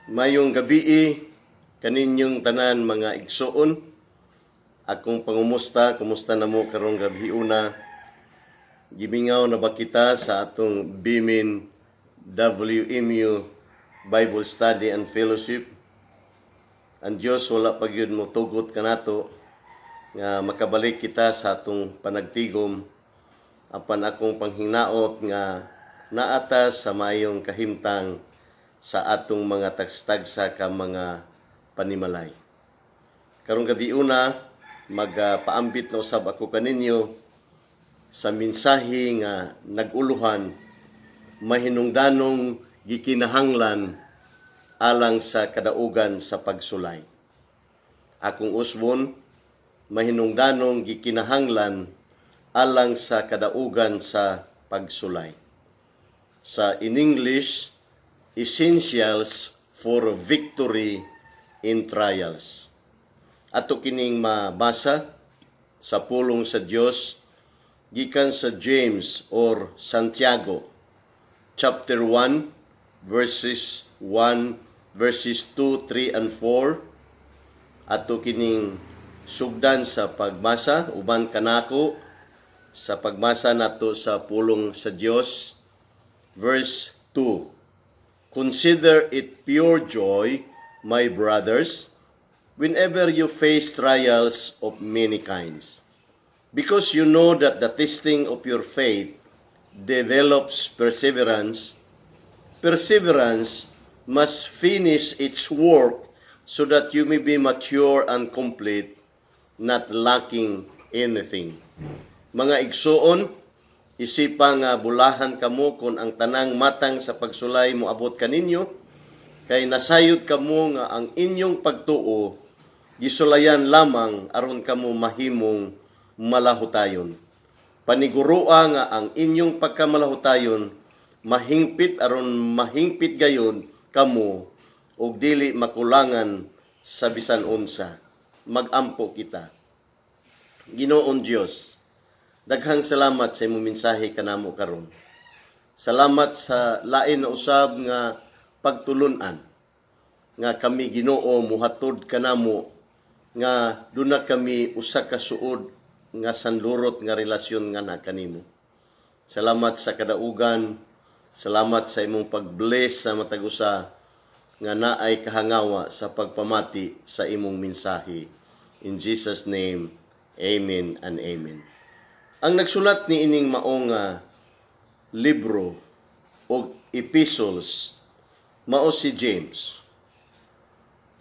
Mayong gabi kaninyong tanan mga igsoon. Akong pangumusta, kumusta na mo karong gabi una? Gimingaw na ba kita sa atong Bimin WMU Bible Study and Fellowship? Ang Diyos wala pa gyud mo tugot kanato nga makabalik kita sa atong panagtigom apan akong panghinaot nga naata sa mayong kahimtang sa atong mga tagstagsa ka mga panimalay. Karong gabi una, magpaambit na usab ako kaninyo sa mensahe nga naguluhan mahinungdanong gikinahanglan alang sa kadaugan sa pagsulay. Akong usbon, mahinungdanong gikinahanglan alang sa kadaugan sa pagsulay. Sa in English, Essentials for Victory in Trials. Ato kining mabasa sa pulong sa Dios gikan sa James or Santiago chapter 1 verses 2, 3 and 4. Ato kining sugdan sa pagbasa uban kanako sa pagbasa nato sa pulong sa Dios. Verse 2. Consider it pure joy, my brothers, whenever you face trials of many kinds, because you know that the testing of your faith develops perseverance. Perseverance must finish its work so that you may be mature and complete, not lacking anything. Mga igsoon, isipa nga bulahan kamo kung ang tanang matang sa pagsulay mo abot kaninyo, kay nasayod kamo nga ang inyong pagtuo gisulayan lamang aron kamo mahimong malahutayon. Panigurua nga ang inyong pagkamalahutayon mahingpit aron mahingpit gayon kamo ug dili makulangan sa bisan unsa. Magampo kita. Ginoon Dios, daghang salamat sa imong mensahe kanamo karon. Salamat sa lain na usab nga pagtulunan nga kami Ginoo muhatod kanamo nga duna kami usa ka suod nga sanlurot nga relasyon nga na kanimo. Salamat sa kadaugan, salamat sa imong pag-bless sa matag usa nga naay kahangawa sa pagpamati sa imong mensahe. In Jesus name, amen and amen. Ang nagsulat ni ining maong libro o epistles mao si James.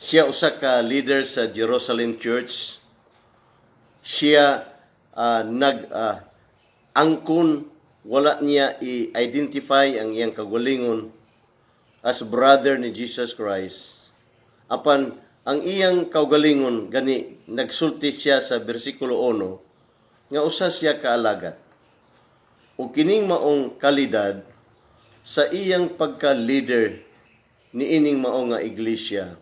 Siya usa ka leader sa Jerusalem Church. Siya angkon wala niya i-identify ang iyang kagalingon as brother ni Jesus Christ. Apan ang iyang kaugalingon gani nagsulti siya sa bersikulo 1 nga usa siya kaalagat. O kining maong kalidad sa iyang pagka-leader ni ining maong nga iglesia,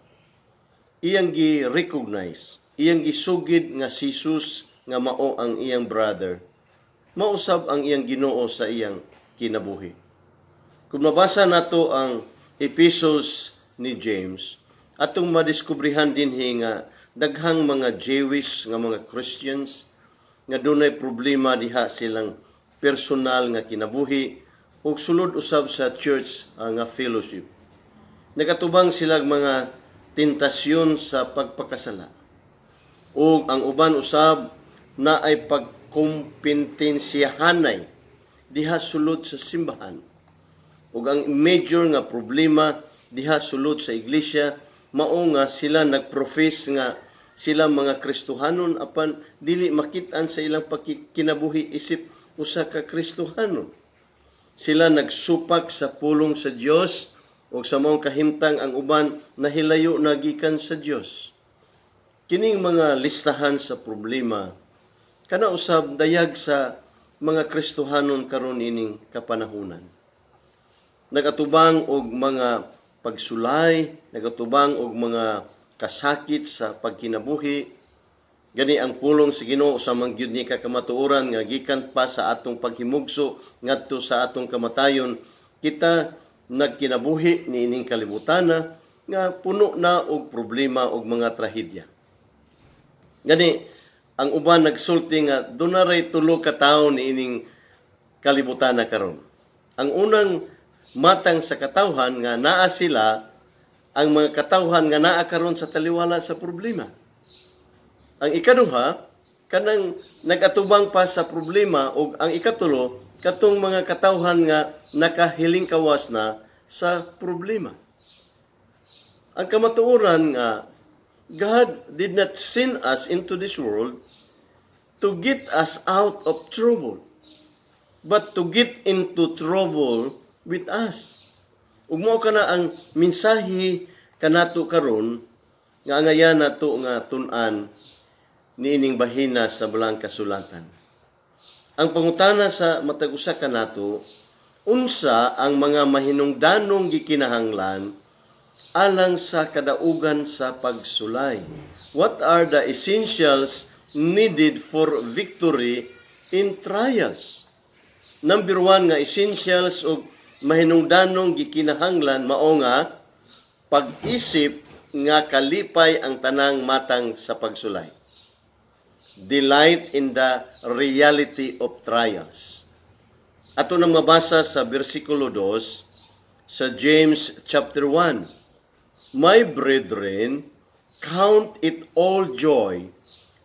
iyang gi-recognize, iyang gisugid nga si Jesus nga mao ang iyang brother, mausab ang iyang Ginoo sa iyang kinabuhi. Kung mabasa nato ang epistles ni James, atong madiskubrihan dinhi nga daghang mga Jewish nga mga Christians nga dunay problema diha silang personal nga kinabuhi ug sulod usab sa church nga fellowship. Nagatubang silang mga tentasyon sa pagpakasala. Ug ang uban usab na ay pagkompetensyahanay diha sulod sa simbahan. Ug ang major nga problema diha sulod sa iglesia mao nga sila nagprofess nga sila mga Kristohanon apan dili makit-an sa ilang kinabuhi isip usa ka Kristohanon. Sila nagsupak sa pulong sa Dios ug sa maong kahimtang ang uban nahilayo na gikan sa Dios. Kining mga listahan sa problema kana usab dayag sa mga Kristohanon karon ining kapanahunan. Nagatubang og mga pagsulay, nagatubang og mga kasakit sa pagkinabuhi. Gani ang pulong sa Ginoo sa mangyud ni kakamatuoran nga gikan pa sa atong paghimugso ngadto sa atong kamatayon, kita nagkinabuhi ni ining kalibutana nga puno na og problema og mga trahedya. Gani, ang uban nagsulti nga dunaray tulo ka tawo niining kalibutan na karon. Ang unang matang sa katawhan nga naa sila, ang mga katawhan nga naa karon sa taliwala sa problema. Ang ikaduha, kanang nagatubang pa sa problema, o ang ikatulo, katong mga katawhan nga nakahiling kawas na sa problema. Ang kamatuoran nga, God did not send us into this world to get us out of trouble, but to get into trouble with us. Ug mao kana ang mensahe kanato karon nga angayan nato nga tun-an niining bahina sa Balang Kasulatan. Ang pangutana sa matag usa kanato, unsa ang mga mahinungdanong gikinahanglan alang sa kadaugan sa pagsulay? What are the essentials needed for victory in trials? Number 1 nga essentials o mahinungdanong gikinahanglan mao nga pag-isip nga kalipay ang tanang matang sa pagsulay. Delight in the reality of trials. Ato nang mabasa sa bersikulo 2 sa James chapter 1. My brethren, count it all joy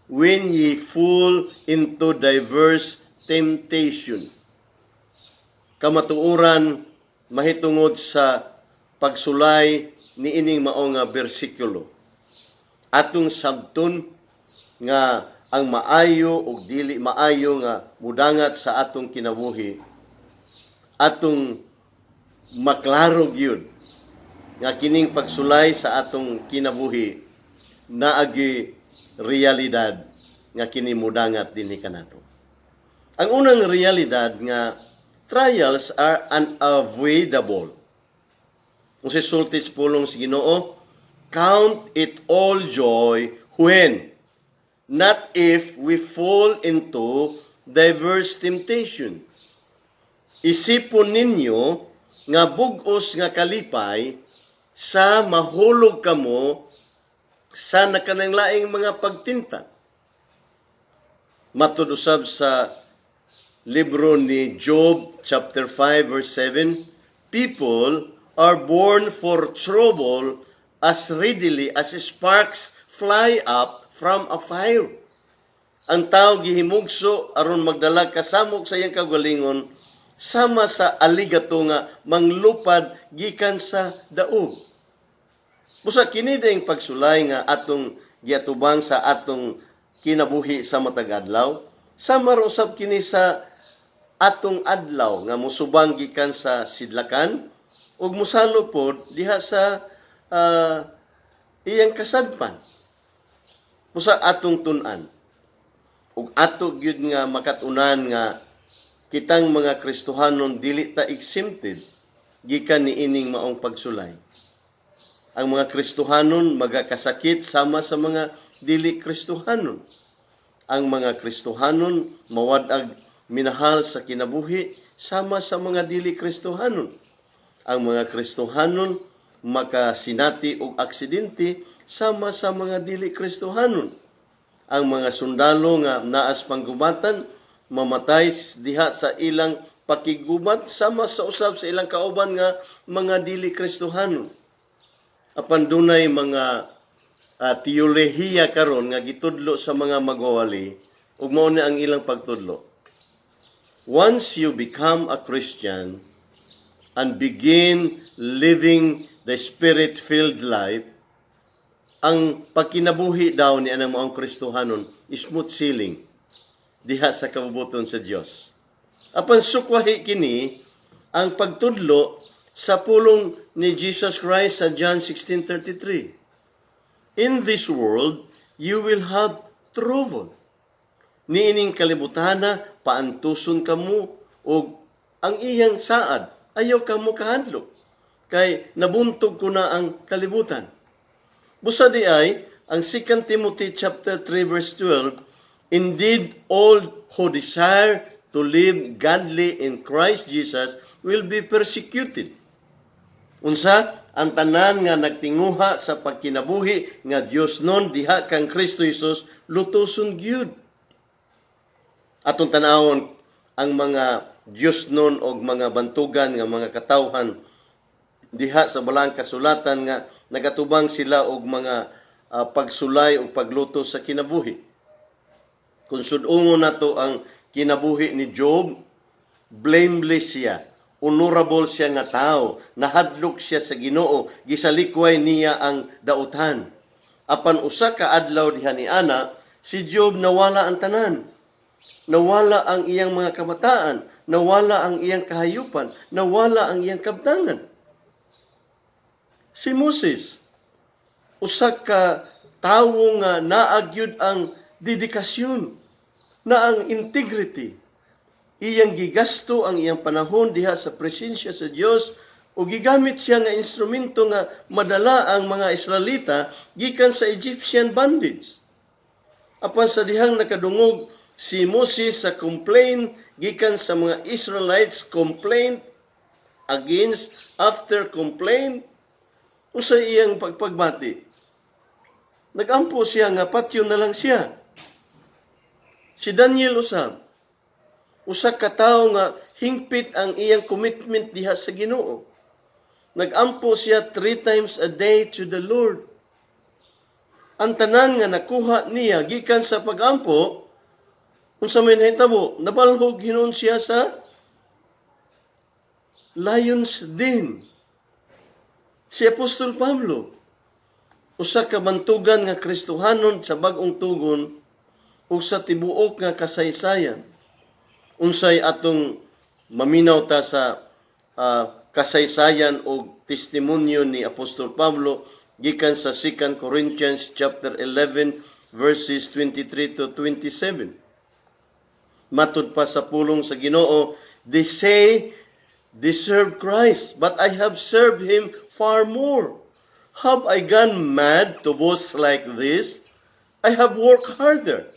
when ye fall into diverse temptation. Kamatuoran mahitungod sa pagsulay niining mao nga bersikulo. Atong sabton nga ang maayo ug dili maayo nga mudangat sa atong kinabuhi, atong maklaro gyud nga kining pagsulay sa atong kinabuhi naagi realidad nga kini mudangat dinhi kanato. Ang unang realidad nga trials are unavoidable. Kung si sultis pulong si Ginoo, count it all joy when, not if we fall into diverse temptation. Isipon ninyo nga bug-os nga kalipay sa mahulog kamo sa nakananglaing mga pagtinta. Matud usab sa libro ni Job chapter 5 verse 7, people are born for trouble as readily as sparks fly up from a fire. Ang tao gihimugso aron magdala kasamok sa iyang kagalingon sama sa aligato nga manglupad gikan sa daog. Busa kini dayang pagsulay nga atong giatubang sa atong kinabuhi sa matag adlaw, sama ra usab kini sa atong adlaw nga musubang gikan sa sidlakan ug musalo pod diha sa iyang kasadpan. Busa atong tun-an ug ato gyud nga makatunan nga kitang mga Kristohanon dili ta exempted gikan niining maong pagsulay. Ang mga Kristohanon magakasakit sama sa mga dili Kristohanon. Ang mga Kristohanon mawadag minahal sa kinabuhi sama sa mga dili Kristohanon. Ang mga Kristohanon makasinati og aksidente sama sa mga dili Kristohanon. Ang mga sundalo nga naas panggubatan mamatay diha sa ilang pakigubat sama sa usab sa ilang kauban nga mga dili Kristohanon. Apan dunay mga teolohiya karon nga gitudlo sa mga magwawali ug mao ni ang ilang pagtudlo. Once you become a Christian and begin living the Spirit-filled life, ang pagkinabuhi daw ni anang maong Kristohanon smooth sailing diha sa kabubuton sa Dios. Apan sukwahi kini ang pagtudlo sa pulong ni Jesus Christ sa John 16:33. In this world, you will have trouble. Niining kalibutana, paantuson kamo o ang iyang saad, ayaw kamo kahadlok. Kay nabuntog ko na ang kalibutan. Busa di ay, ang 2 Timothy chapter 3 verse 12, indeed, all who desire to live godly in Christ Jesus will be persecuted. Unsa ang tanan nga nagtinguha sa pagkinabuhi nga Dios non diha kang Kristo Jesus lutoson gyud. Atong tanawon ang mga Dios non og mga bantugan nga mga katawhan diha sa balang kasulatan nga nagatubang sila og mga pagsulay o pagluto sa kinabuhi. Kung sudungon nato ang kinabuhi ni Job, blameless siya, honorable siya nga tao, nahadlok siya sa Ginoo, gisalikway niya ang dautan. Apan usa ka adlaw diha ni ana, si Job nawala ang tanan. Nawala ang iyang mga kabataan, nawala ang iyang kahayupan, nawala ang iyang kabtangan. Si Moses, usa ka tawo nga naagyud ang dedikasyon, na ang integrity. Iyang gigasto ang iyang panahon diha sa presensya sa Dios o gigamit siya nga instrumento nga madala ang mga Israelita gikan sa Egyptian bondage. Apan sa dihang nakadungog si Moses sa complaint gikan sa mga Israelites, complaint against after complaint, usa iyang pagpagbati. Nagampo siya nga patyo na lang siya. Si Daniel usab, usa ka tawo nga hingpit ang iyang commitment diha sa Ginoo. Nagampo siya 3 times a day to the Lord. Ang tanan nga nakuha niya gikan sa pagampo, unsa may nahitabo, nabalhog hinuon siya sa lion's den. Si Apostol Pablo, usa ka bantugan nga Kristohanon sa bag-ong tugon ug sa tibuok nga kasaysayan. Unsay atong maminaw ta sa kasaysayan o testimonyo ni Apostol Pablo gikan sa 2 Corinthians chapter 11 verses 23 to 27. Matud pa sa pulong sa Ginoo, they say they serve Christ, but I have served Him far more. Have I gone mad to boast like this? I have worked harder,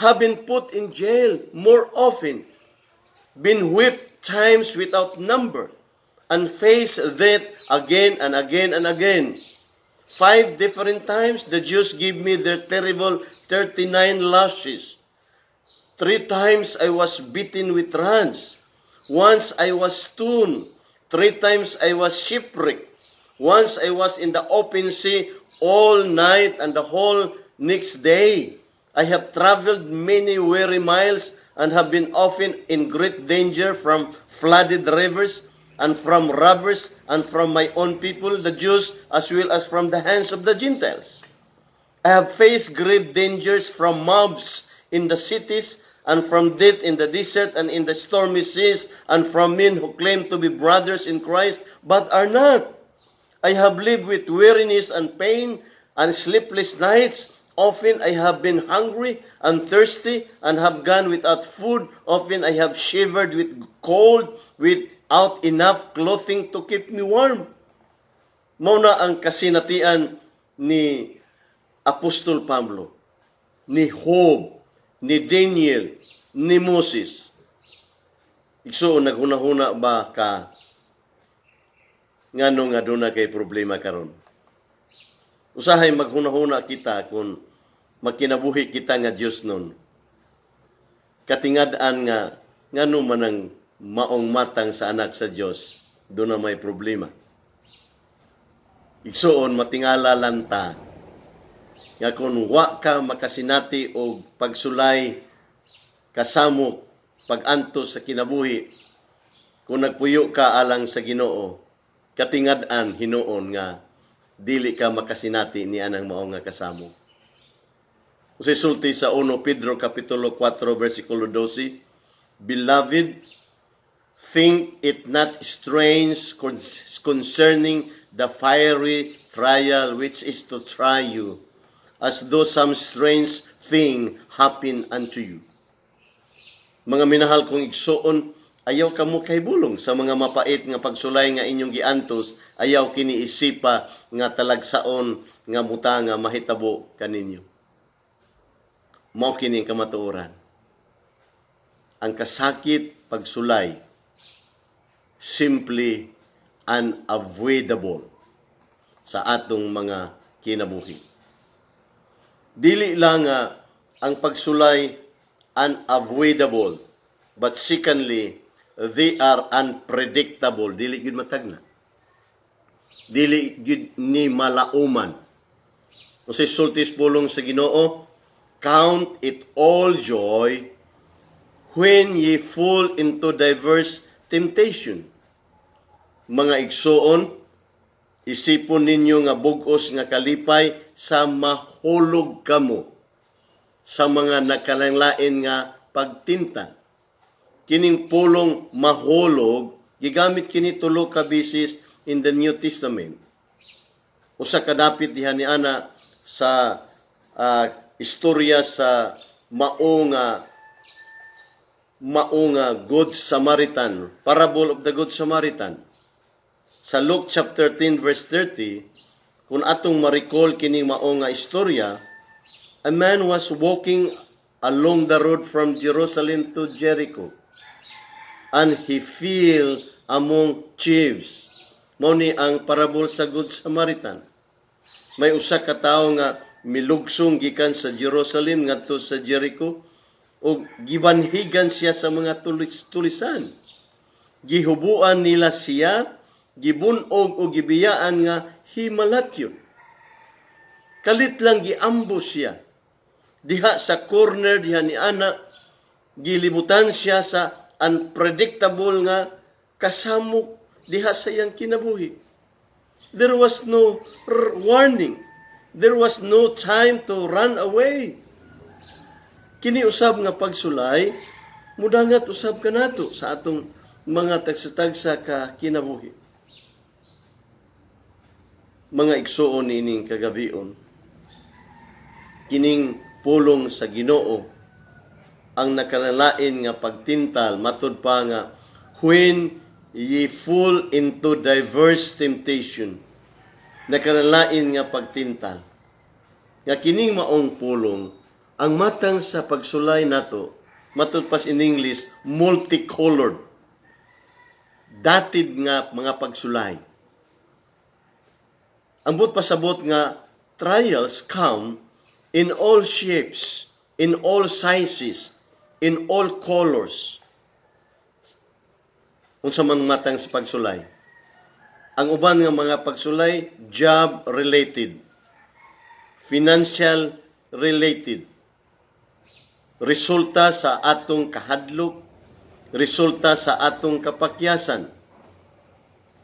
have been put in jail more often, been whipped times without number, and faced death again and again and again. 5 different times the Jews give me their terrible 39 lashes. 3 times I was beaten with rods. Once I was stoned. 3 times I was shipwrecked. Once I was in the open sea all night and the whole next day. I have traveled many weary miles and have been often in great danger from flooded rivers and from robbers and from my own people, the Jews, as well as from the hands of the Gentiles. I have faced grave dangers from mobs in the cities and from death in the desert and in the stormy seas and from men who claim to be brothers in Christ but are not. I have lived with weariness and pain and sleepless nights. Often I have been hungry and thirsty and have gone without food. Often I have shivered with cold without enough clothing to keep me warm. Muna ang kasinatian ni Apostol Pablo, ni Job, ni Daniel, ni Moses. So, naghuna-huna ba ka ngano nga doon na kay problema karon? Usahay maghuna-huna kita kung magkinabuhi kita nga Diyos nun. Katingad-an nga ngano man ang maong matang sa anak sa Diyos, doon na may problema. Igsoon, matingala lanta nga kung wa ka makasinati o pagsulay kasamok pag-anto sa kinabuhi, kung nagpuyo ka alang sa Ginoo, katingad-an hinuon nga dili ka makasinati ni anang mao nga kasamo. Kasi sulti sa 1 Pedro kapitulo 4 versikulo 12, Beloved, think it not strange concerning the fiery trial which is to try you, as though some strange thing happen unto you. Mga minahal kong igsoon, ayaw ka mo kay bulong sa mga mapait nga pagsulay nga inyong giantos, ayaw kiniisipa nga talagsaon nga buta nga mahitabo kaninyo. Mao kining kamatuoran. Ang kasakit pagsulay simply unavoidable sa atong mga kinabuhi. Dili lang nga ang pagsulay unavoidable, but secondly, they are unpredictable. Dili gyud matagna. Dili gyud ni malauman. Kasi sultis pulong sa Ginoo, count it all joy when ye fall into diverse temptation. Mga igsoon, isipon ninyo nga bugos nga kalipay sa mahulog kamo sa mga nakalanglain nga pagtintan. Kining pulong mahulog, gigamit kini tulo ka bisis in the New Testament. Usa ka dapit diha ni ana sa istorya sa maong Good Samaritan, parable of the Good Samaritan. Sa Luke chapter 10 verse 30, kung atong ma-recall kining maong istorya, a man was walking along the road from Jerusalem to Jericho, and he fell among thieves. Mao ni ang parable sa Good Samaritan. May usa ka tawo nga milugsong gikan sa Jerusalem ngadto sa Jericho ug gibanhigan siya sa mga tulisan. Gihubuan nila siya, gibunog o gibiyaan nga himalatyon. Kalit lang giambush siya. Diha sa corner diha ni ana, gilibutan siya sa unpredictable nga kasamok diha sa iyang kinabuhi. There was no warning. There was no time to run away. Kini usab nga pagsulay, mudangat usab kanato sa atong mga tagsa-tagsa ka kinabuhi. Mga igsuon ining kagabion, kining pulong sa Ginoo ang nakalalain nga pagtintal matud pa nga when ye fall into diverse temptation. Nakalalain nga pagtintal. Nga kining maong pulong ang matang sa pagsulay nato matud pas in English multicolored. Datid nga mga pagsulay. Ambot pasabot nga trials come in all shapes, in all sizes, in all colors. Unsa man matang sa pagsulay. Ang uban nga mga pagsulay, job related, financial related, resulta sa atong kahadlok, resulta sa atong kapakyasan.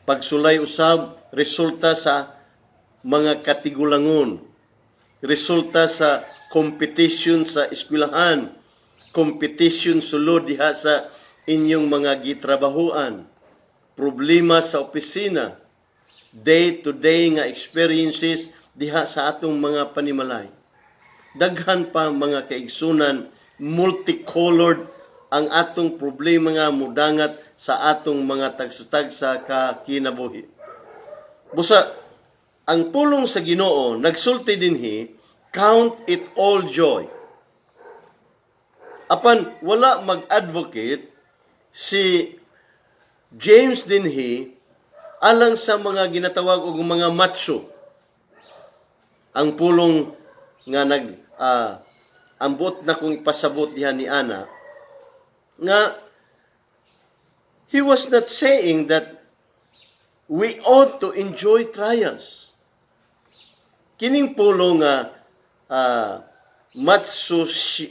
Pagsulay usab, resulta sa mga katigulangon, resulta sa competition sa eskwelahan, competition sulod diha sa inyong mga gitrabahuan, problema sa opisina, day-to-day nga experiences diha sa atong mga panimalay. Daghan pa mga kaigsunan, multicolored ang atong problema nga mudangat sa atong mga tagsa-tagsa ka kinabuhi. Busa, ang pulong sa Ginoo nagsulti dinhi, count it all joy. Apan wala mag-advocate si James dinhi alang sa mga ginatawag og mga macho. Ang pulong nga ambot na kung ipasabot diha ni ana nga he was not saying that we ought to enjoy trials. Kining pulong nga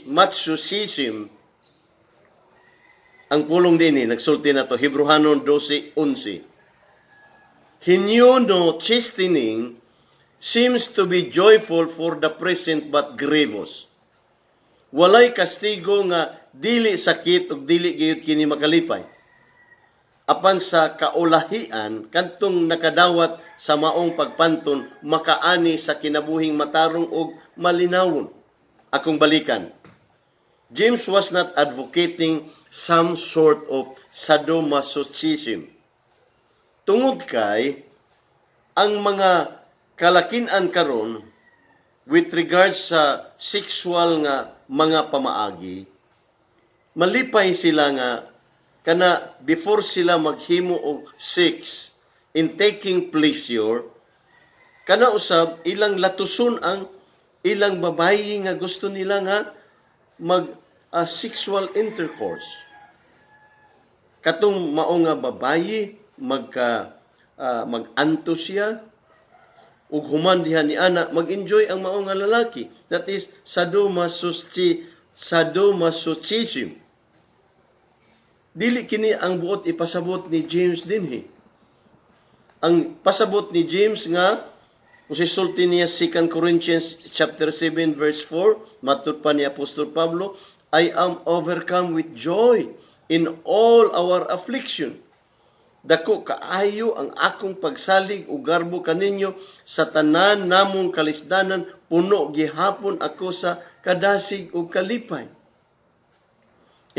macho-sism, ang pulong din nagsulti na to, Hebrehanon 12:11. He knew no chastening seems to be joyful for the present but grievous. Walay kastigo nga dili sakit ug dili gayud kini makalipay. Apan sa kaulahian, kantong nakadawat sa maong pagpanton, makaani sa kinabuhing matarong ug malinawon. Akong balikan. James was not advocating some sort of sadomasochism. Tungod kay ang mga kalakin-an karon with regards sa sexual nga mga pamaagi, malipay sila nga kana before sila maghimo og sex in taking pleasure, kana usab ilang latuson ang ilang babayi nga gusto nila nga mag sexual intercourse. Katong mao nga babayi mag-anto siya ug human diha ni ana mag-enjoy ang mao nga lalaki. That is sadomasochism. Dili kini ang buot ipasabot ni James dinhi. Ang pasabot ni James nga kung sisulti niya 2 Corinthians chapter 7 verse 4, matud pa ni Apostol Pablo, I am overcome with joy in all our affliction. Dako kaayo ang akong pagsalig ug garbo kaninyo sa tanan namong kalisdanan, puno gihapon ako sa kadasig ug kalipay.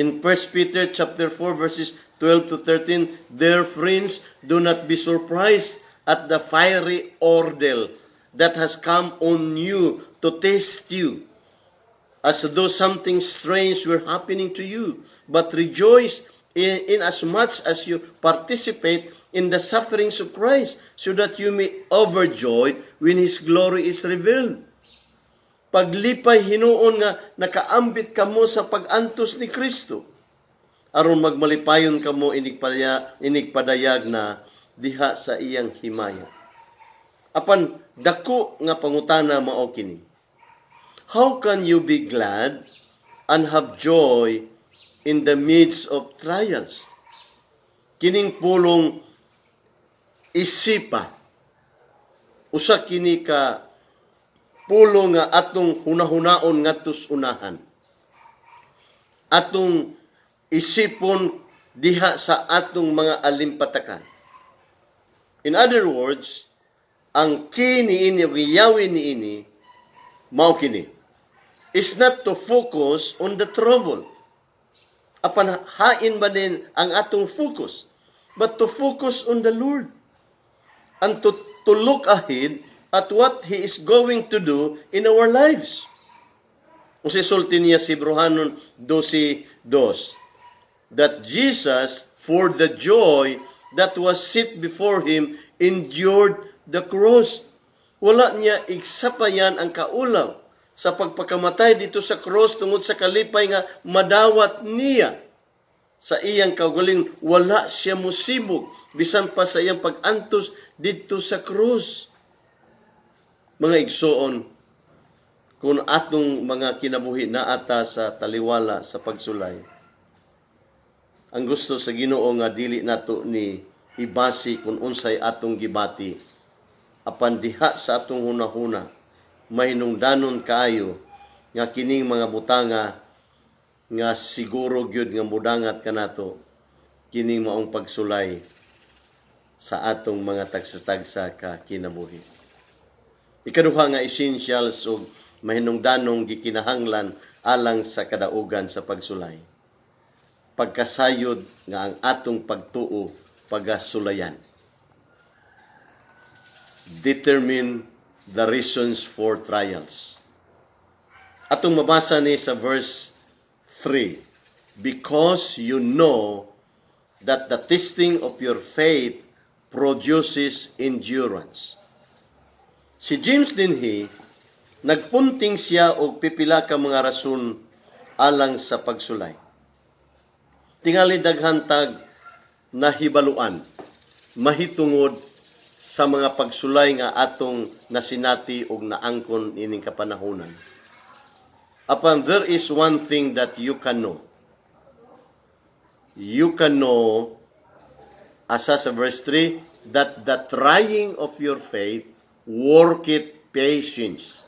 In 1 Peter chapter 4 verses 12 to 13, dear friends, do not be surprised at the fiery ordeal that has come on you to test you, as though something strange were happening to you. But rejoice in as much as you participate in the sufferings of Christ, so that you may overjoyed when His glory is revealed. Paglipay hinuon nga nakaambit kamo sa pag-antos ni Kristo, aron magmalipayon kamo inigpadayag na diha sa iyang himaya. Apan dako nga pangutana mao kini. How can you be glad and have joy in the midst of trials? Kining pulong isipa. Usa kini ka pulong nga atong hunahunaon ngadtos unahan. Atong isipon diha sa atong mga alimpatakan. In other words, ang kini ini giyawin ni ini mao kini is not to focus on the trouble. Apan hain ba din ang atong focus, but to focus on the Lord and to look ahead at what He is going to do in our lives. Kung sisulti niya si Hebrehanon 12:2, that Jesus, for the joy that was set before Him, endured the cross. Wala niya iksapayan ang kaulaw sa pagpakamatay dito sa cross tungod sa kalipay nga madawat niya sa iyang kaugaling. Wala siya musibog bisan pa sa iyang pag-antos dito sa cross. Mga igsoon, kung atong mga kinabuhi na ata sa taliwala sa pagsulay, ang gusto sa Ginoo nga dili nato ni ibasi kung unsay atong gibati, apan diha sa atong hunahuna mahinungdanon kaayo nga kining mga butanga nga siguro gyud nga mudangat kanato kining maong pagsulay sa atong mga tagsa-tagsa ka kinabuhi. Ikaduha nga essentials og mahinungdanong gikinahanglan alang sa kadaugan sa pagsulay. Pagkasayod nga ang atong pagtuo pagasulayan. Determine the reasons for trials. Atong mabasa ni sa verse 3. Because you know that the testing of your faith produces endurance. Si James dinhi, nagpunting siya og pipila ka mga rason alang sa pagsulay. Tingali daghantag nahibaluan, mahitungod sa mga pagsulay nga atong nasinati og naangkon ining kapanahonan. Upon there is one thing that you can know. You can know, asa sa verse 3, that the trying of your faith worketh patience.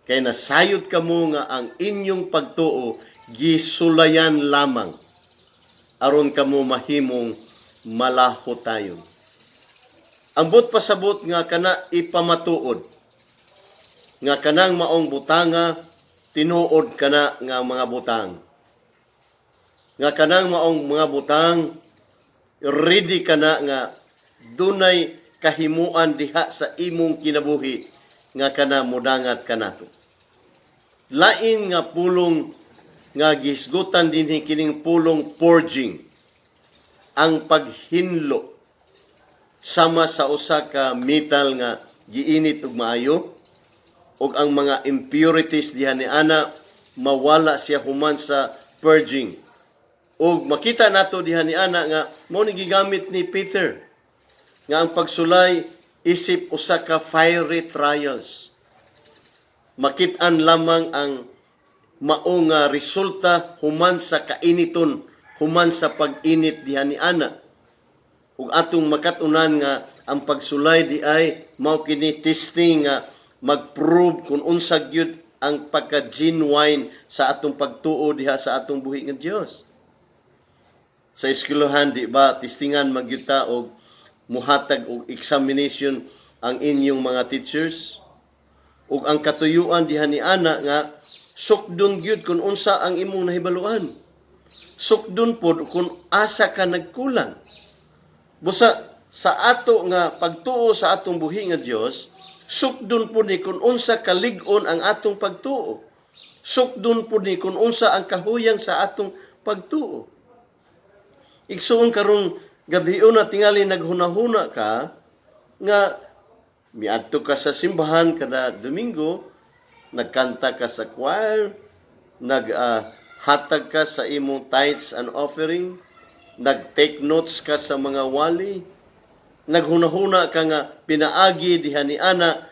Kaya nasayod ka mo nga ang inyong pagtuo gisulayan lamang aron kamo mahimong malaho tayo. Ambot pasabot nga kana ipamatuod nga kanang maong butanga tinuod kana nga mga butang. Nga kanang maong mga butang ready kana nga dunay kahimuan diha sa imong kinabuhi nga kana mudangat kanato. Lain nga pulong nga gisgutan dinhi kining pulong forging ang paghinlo sama sa usa ka metal nga giinit ug maayo, ug ang mga impurities diha ni ana mawala siya human sa purging. Ug makita nato diha ni ana nga mao ni gigamit ni Peter nga ang pagsulay isip usa ka fiery trials. Makit-an lamang ang mao nga resulta human sa kainiton, human sa pag-init diha ni ana. Ug atong makatunan nga ang pagsulay di ay mao kini testing nga mag-prove kung unsa gyud ang pagka-genuine sa atong pagtuo diha sa atong buhi nga Dios. Sa eskwelahan di ba testingan magyuta og muhatag og examination ang inyong mga teachers? Ug ang katuyuan diha ni ana nga sukdon gyud kung unsa ang imong nahibaluan. Sukdon pod kung asa ka nagkulang. Busa sa ato nga pagtuo sa atong buhi nga Dios, sukdon pod ni kung unsa kalig-on ang atong pagtuo. Sukdon pod ni kung unsa ang kahuyang sa atong pagtuo. Igsuon karong gabion na tingali naghunahuna ka nga miadto ka sa simbahan kada Domingo, nagkanta ka sa choir, hatag ka sa imong tithes and offering, nag-take notes ka sa mga wali, naghunahuna ka nga pinaagi diha ni ana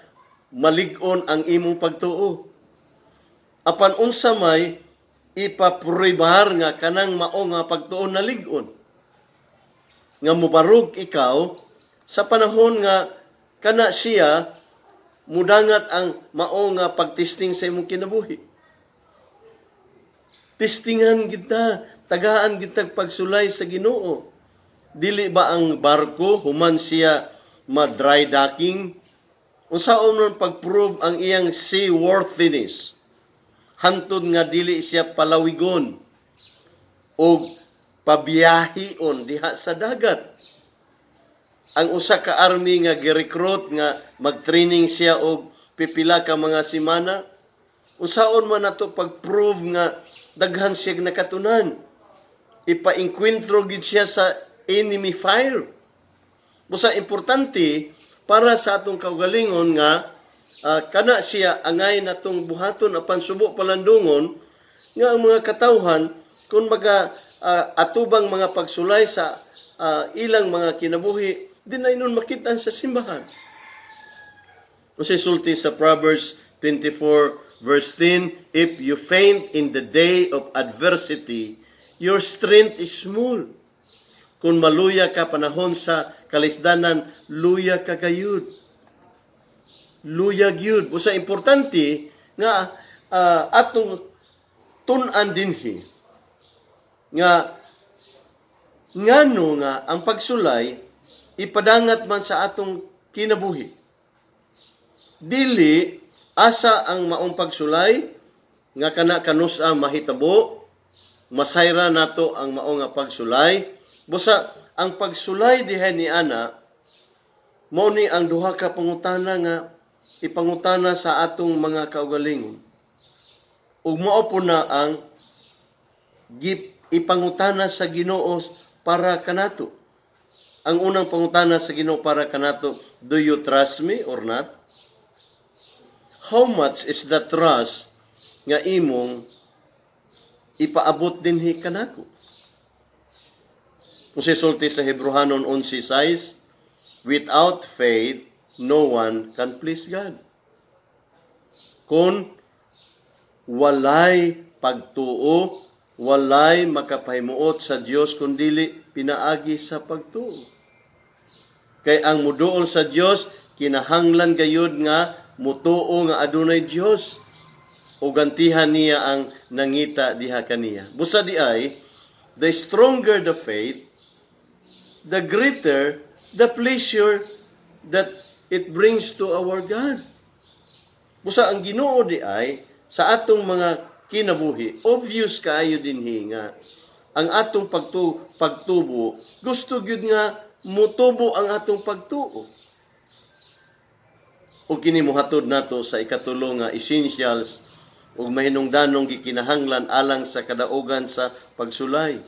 malig-on ang imong pagtuo. Apan unsa may ipaprobar nga kanang mao nga pagtuo na lig-on. Nga mubarog ikaw sa panahon nga kana siya mudangat ang mao nga pagtesting sa imong kinabuhi. Testingan kita, tagaan kita pagsulay sa Ginoo. Dili ba ang barko human siya ma-dry docking? Unsaon man pag-prove ang iyang seaworthiness? Hantod nga dili siya palawigon o pabiyahion diha sa dagat. Ang usa ka army nga gi-recruit nga mag-training siya og pipila ka mga semana, unsaon man nato pag-prove nga daghan siya nakatunan? Ipa-enkwentro gid siya sa enemy fire. Busa importante para sa atong kaugalingon nga kana siya angay natong buhaton apan subo palandungon nga ang mga katawhan kung atubang mga pagsulay sa ilang mga kinabuhi dinay nun makitaan sa simbahan. Kasi sulti sa Proverbs 24 verse 10, if you faint in the day of adversity, your strength is small. Kung maluya ka panahon sa kalisdanan, luya ka gayud. Luya gyud. Busa importante nga atong tun-an dinhi nga ngano nga ang pagsulay ipadangat man sa atong kinabuhi. Dili asa ang maong pagsulay nga kana kanusa mahitabo, masayra nato ang mao nga pagsulay. Busa ang pagsulay diha ni ana mao ni ang duha ka pangutana nga ipangutana sa atong mga kaugalingon. Ug mao po na ang ipangutana sa Ginoo para kanato. Ang unang pangutana sa Ginoo para kanato, do you trust me or not? How much is the trust nga imong ipaabot dinhi kanako? Kung sisulti sa Hebrehanon 11:6, without faith, no one can please God. Kung walay pagtuo, walay makapahimuot sa Dios kundili pinaagi sa pagtuo. Kay ang muduol sa Dios kinahanglan gayud nga mutuo nga adunay Dios o gantihan niya ang nangita diha kaniya. Busa di ay, the stronger the faith, the greater the pleasure that it brings to our God. Busa ang Ginoo di ay sa atong mga kinabuhi, obvious kaayo dinhi nga ang atong pagtubo gusto gyud nga mutubo ang atong pagtuo. O kini mohatod nato sa ikatulo nga essentials ug mahinungdanong gikinahanglan alang sa kadaugan sa pagsulay.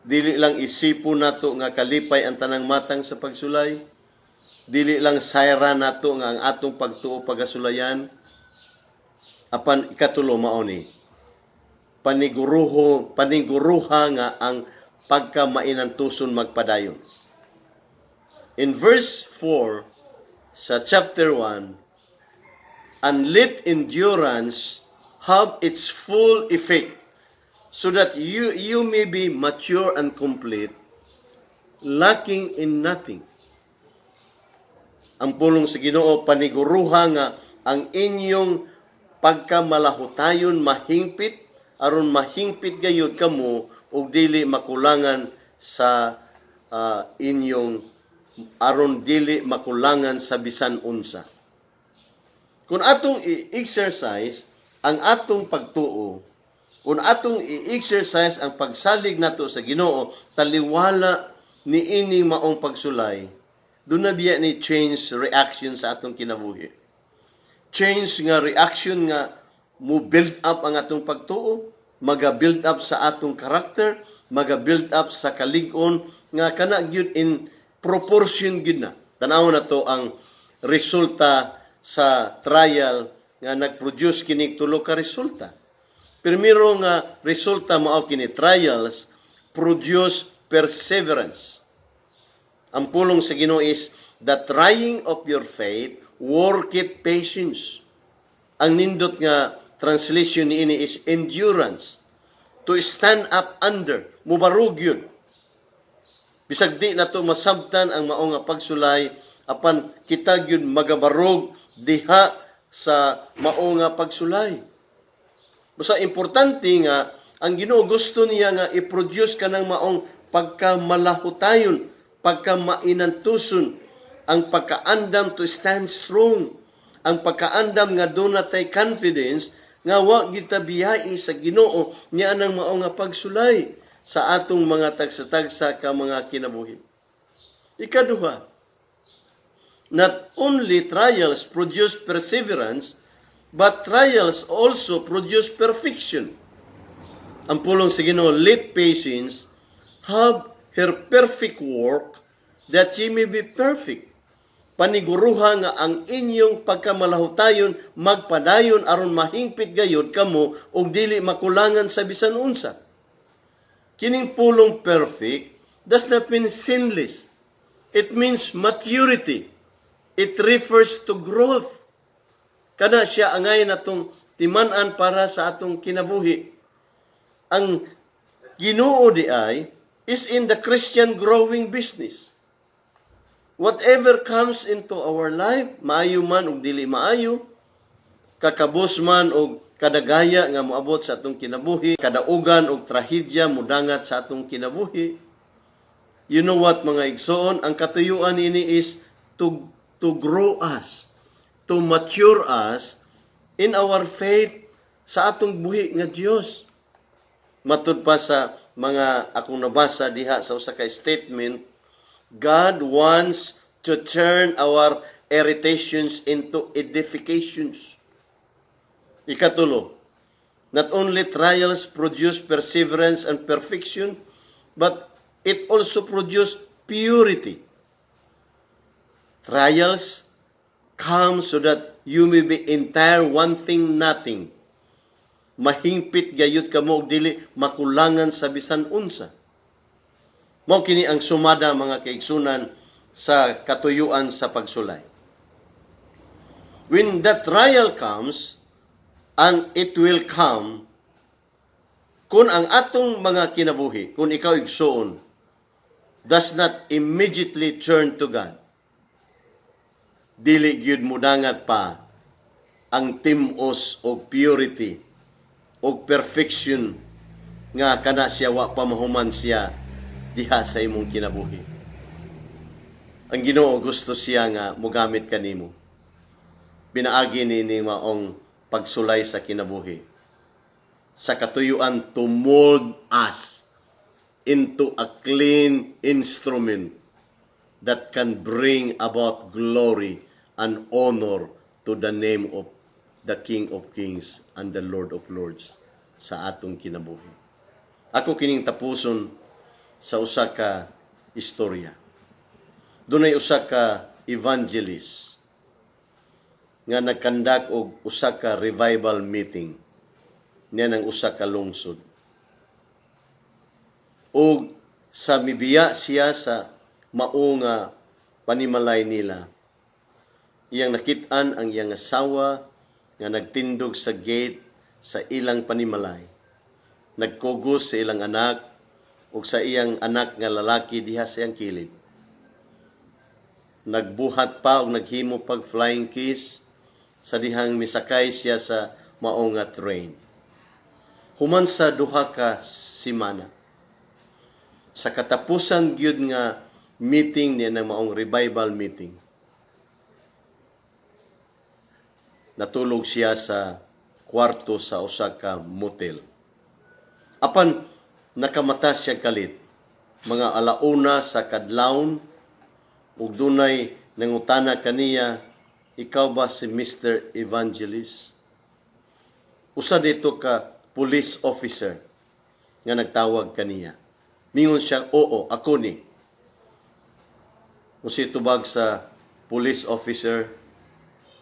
Dili lang isipo nato nga kalipay ang tanang matang sa pagsulay. Dili lang sayra nato nga ang atong pagtuo pagasulayan. Apan ikatulo mao ni paniguruha nga ang pagkamainantuson magpadayon. In verse 4 sa chapter 1, and let endurance have its full effect, so that you may be mature and complete, lacking in nothing. Ang pulong sa Ginoo paniguruha nga ang inyong pagkamalahutayon mahingpit, aron mahingpit gayud kamo ug dili makulangan sa inyong aron dili makulangan sa bisan unsa. Kung atong i-exercise ang atong pagtuo, kung atong i-exercise ang pagsalig nato sa Ginoo, taliwala ni ini maong pagsulay, doon na biya ni change reaction sa atong kinabuhi. Change nga reaction nga mo build up ang atong pagtuo, maga-build up sa atong karakter, maga-build up sa kalig-on nga kana gyud in proportion gyud na. Tanaw na to ang resulta sa trial nga nag-produce kini tulo ka resulta. Primero nga resulta mao kini trials produce perseverance. Ang pulong sa Ginoo is the trying of your faith worketh patience. Ang nindot nga translation niini is endurance. To stand up under, mubarog yun. Bisag di na to masabtan ang mao nga pagsulay, apan kita gyud magabarog diha sa mao nga pagsulay. Basta importante nga ang Ginoo gusto niya nga i-produce kanang maong pagkamalahutayon, pagkamainantuson, ang pagkaandam to stand strong, ang pagkaandam nga doon natay confidence nga wa kita biyai sa Ginoo niya nang mao nga pagsulay sa atong mga tagsa-tagsa ka mga kinabuhi. Ikaduha, not only trials produce perseverance, but trials also produce perfection. Ang pulong sa Ginoo, let patience have her perfect work, that ye may be perfect. Paniguruha nga ang inyong pagkamalahutayon magpadayon aron mahingpit gayud kamo ug dili makulangan sa bisan unsa. Kining pulong perfect does not mean sinless. It means maturity. It refers to growth. Kana siya angay natong timan-an para sa atong kinabuhi. Ang Ginoo di ay is in the Christian growing business. Whatever comes into our life, maayo man o dili maayo, kakabos man o kadagaya nga moabot sa atong kinabuhi, kadaugan o trahedya mudangat sa atong kinabuhi. You know what mga igsoon, ang katuyuan ini is to grow us, to mature us in our faith sa atong buhi nga Dios. Matud pa sa mga akong nabasa diha sa usa ka statement, God wants to turn our irritations into edifications. Ikatulo, not only trials produce perseverance and perfection, but it also produce purity. Trials come so that you may be entire, wanting nothing. Mahingpit gayud kamo og dili makulangan sa bisan unsa. Mao kini ang sumada mga kaigsunan sa katuyuan sa pagsulay. When that trial comes, and it will come, kung ang atong mga kinabuhi, kung ikaw igsuon, does not immediately turn to God, dili gyud mudangat pa ang timos o purity o perfection nga kana siya wa pa mahuman siya diha sa imong kinabuhi. Ang Ginoo gusto siya nga mogamit kanimo. Pinaagi nini maong pagsulay sa kinabuhi. Sa katuyuan to mold us into a clean instrument that can bring about glory and honor to the name of the King of Kings and the Lord of Lords sa atong kinabuhi. Ako kining tapuson sa usa ka istorya. Dunay usa ka evangelist nga nagkandak og usa ka revival meeting niya ng usa ka lungsod. Og sa mibiya siya sa mao nga panimalay nila, iyang nakit-an ang iyang asawa nga nagtindog sa gate sa ilang panimalay. Nagkugos sa ilang anak ug sa iyang anak nga lalaki diha sa iyang kilid. Nagbuhat pa og naghimo pag flying kiss sa dihang misakay siya sa mao nga train. Human sa duha ka semana, sa katapusan gyud nga meeting niya ng maong revival meeting, natulog siya sa kwarto sa usa ka motel. Apan nakamata siya kalit, mga alauna sa kadlawon, ug dunay nangutana kaniya, "Ikaw ba si Mr. Evangelist?" Usa dito ka police officer nga nagtawag kaniya. Mingon siya, "Oo, ako ni." Usi tubag sa police officer,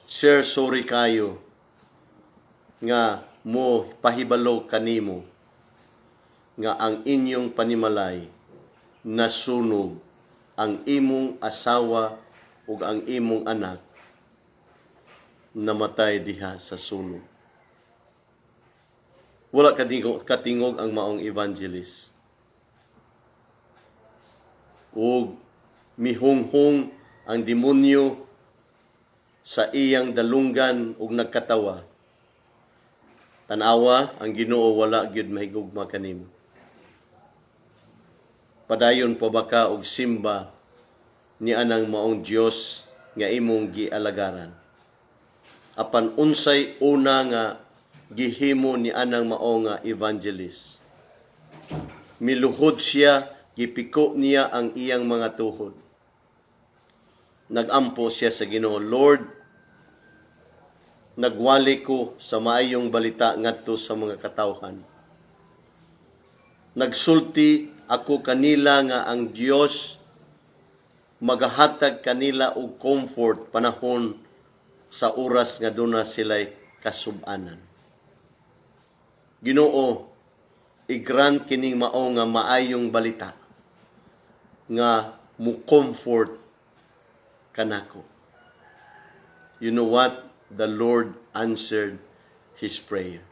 "Sir, sorry kayo nga mo pahibalo kanimo nga ang inyong panimalay nasunog, ang imong asawa ug ang imong anak namatay diha sa sunog." Wala katingog ang maong evangelist. Ug mihunghong ang demonyo sa iyang dalunggan ug nagkatawa. Tanawa, ang Ginoo wala gyud mahigugma kanimo. Padayon pa ba ka og simba ni anang maong Dios nga imong gialagaran? Apan unsay una nga gihimo ni anang mao nga evangelist? Miluhod siya, gipiko niya ang iyang mga tuhod. Nagampo siya sa Ginoo, "Lord, nagwali ko sa maayong balita ngadto sa mga katawhan. Nagsulti ako kanila nga ang Dios magahatag kanila og comfort panahon sa oras nga duna sila'y kasub-anan. Ginoo, i-grant kining mao nga maayong balita nga mo comfort kanako." You know what? The Lord answered his prayer.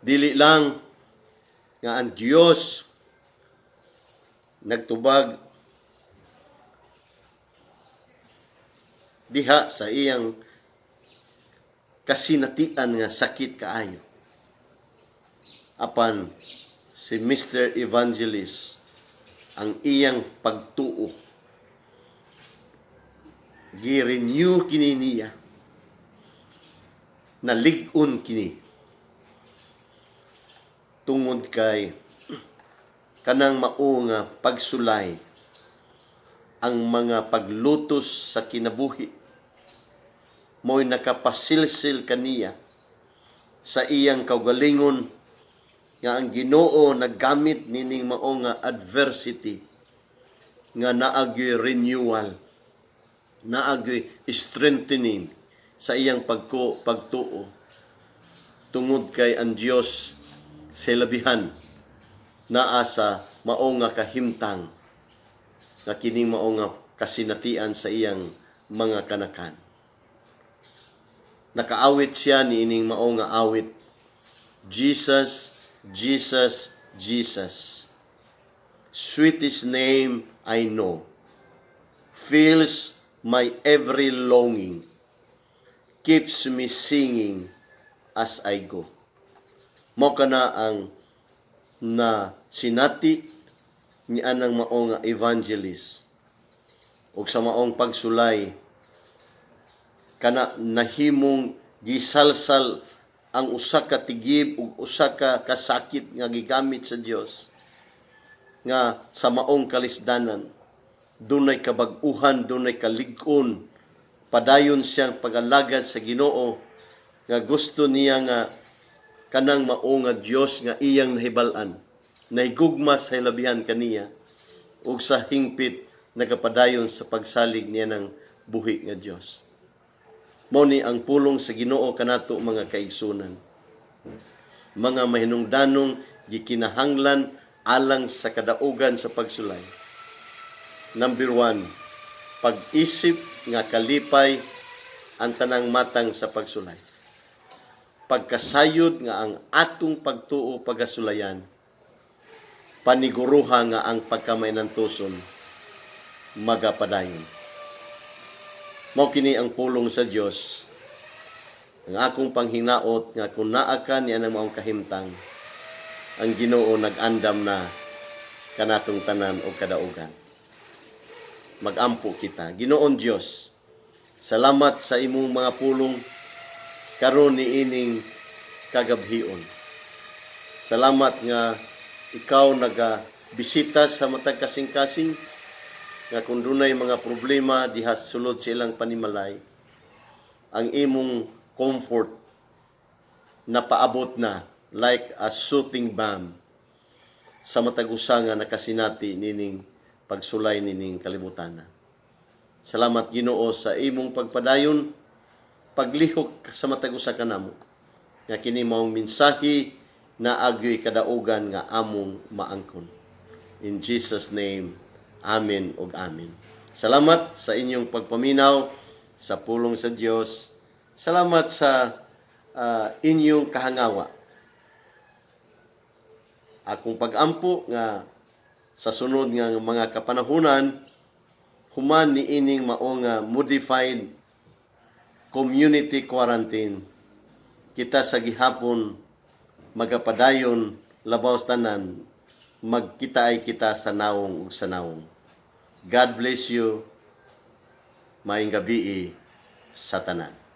Dili lang nga ang Dios nagtubag diha sa iyang kasinatian nga sakit kaayo. Apan si Mr. Evangelist, ang iyang pagtuo, gi-renew kini niya, nalig-on kini, tungod kay kanang mao nga pagsulay, ang mga paglutos sa kinabuhi, mo'y nakapasilsil kaniya sa iyang kaugalingon nga ang Ginoo naggamit nining mao nga adversity nga naagyoy renewal, naagyoy strengthening sa iyang pagtuo, tungod kay ang Dios sa labihan naa sa mao nga kahimtang nga kining mao nga kasinatian sa iyang mga kanakan. Nakaawit siya niining mao nga awit, "Jesus, Jesus, Jesus, sweetest name I know, fills my every longing, keeps me singing as I go." Mao kana ang na sinati ni anang mao nga evangelist, ug sa maong pagsulay kana nahimong gisalsal ang usa ka tigib ug usa ka kasakit nga gigamit sa Dios nga sa maong kalisdanan dunay kabag-uhan, dunay kalig-on, padayon siyang pagalagad sa Ginoo nga gusto niya nga kanang mao nga Dios nga iyang nahibal-an naigugma sa hilabihan kaniya, ug sa hingpit nagapadayon sa pagsalig niya ng buhi nga Dios. Mao ni ang pulong sa Ginoo kanato mga kaigsunan. Mga mahinungdanong gikinahanglan alang sa kadaugan sa pagsulay. Number 1, pag-isip nga kalipay ang tanang matang sa pagsulay. Pagkasayod nga ang atong pagtuo pagasulayan, paniguruha nga ang pagkamainantuson magapadayon. Mao kini ang pulong sa Dios. Ang akong panghinaot nga kung naa ka niya ng maong kahimtang, ang Ginoo nag-andam na kanatong tanan o kadaugan. Magampo kita. Ginoon Dios, salamat sa imong mga pulong karon niining kagabhion. Salamat nga ikaw nagabisita sa matag kasing-kasing nga kung dunay mga problema diha sulod sa ilang panimalay, ang imong comfort na paabot na like a soothing balm sa matag usa nga nakasinati nining pagsulay nining kalibutan. Salamat Ginoo sa imong pagpadayon, paglihok sa matag usa kanamo nga kini maong mensahe na agyoy kadaugan nga among maangkon. In Jesus name, amen ug amen. Salamat sa inyong pagpaminaw sa pulong sa Dios. Salamat sa inyong kahangawa. Akong pag-ampo nga sa sunod nga mga kapanahunan, human ni ining mao nga modified community quarantine, kita sa gihapon magapadayon labaw sa tanan, magkita ay kita sa nawong ug sa nawong. God bless you. Maayong gabi sa tanan.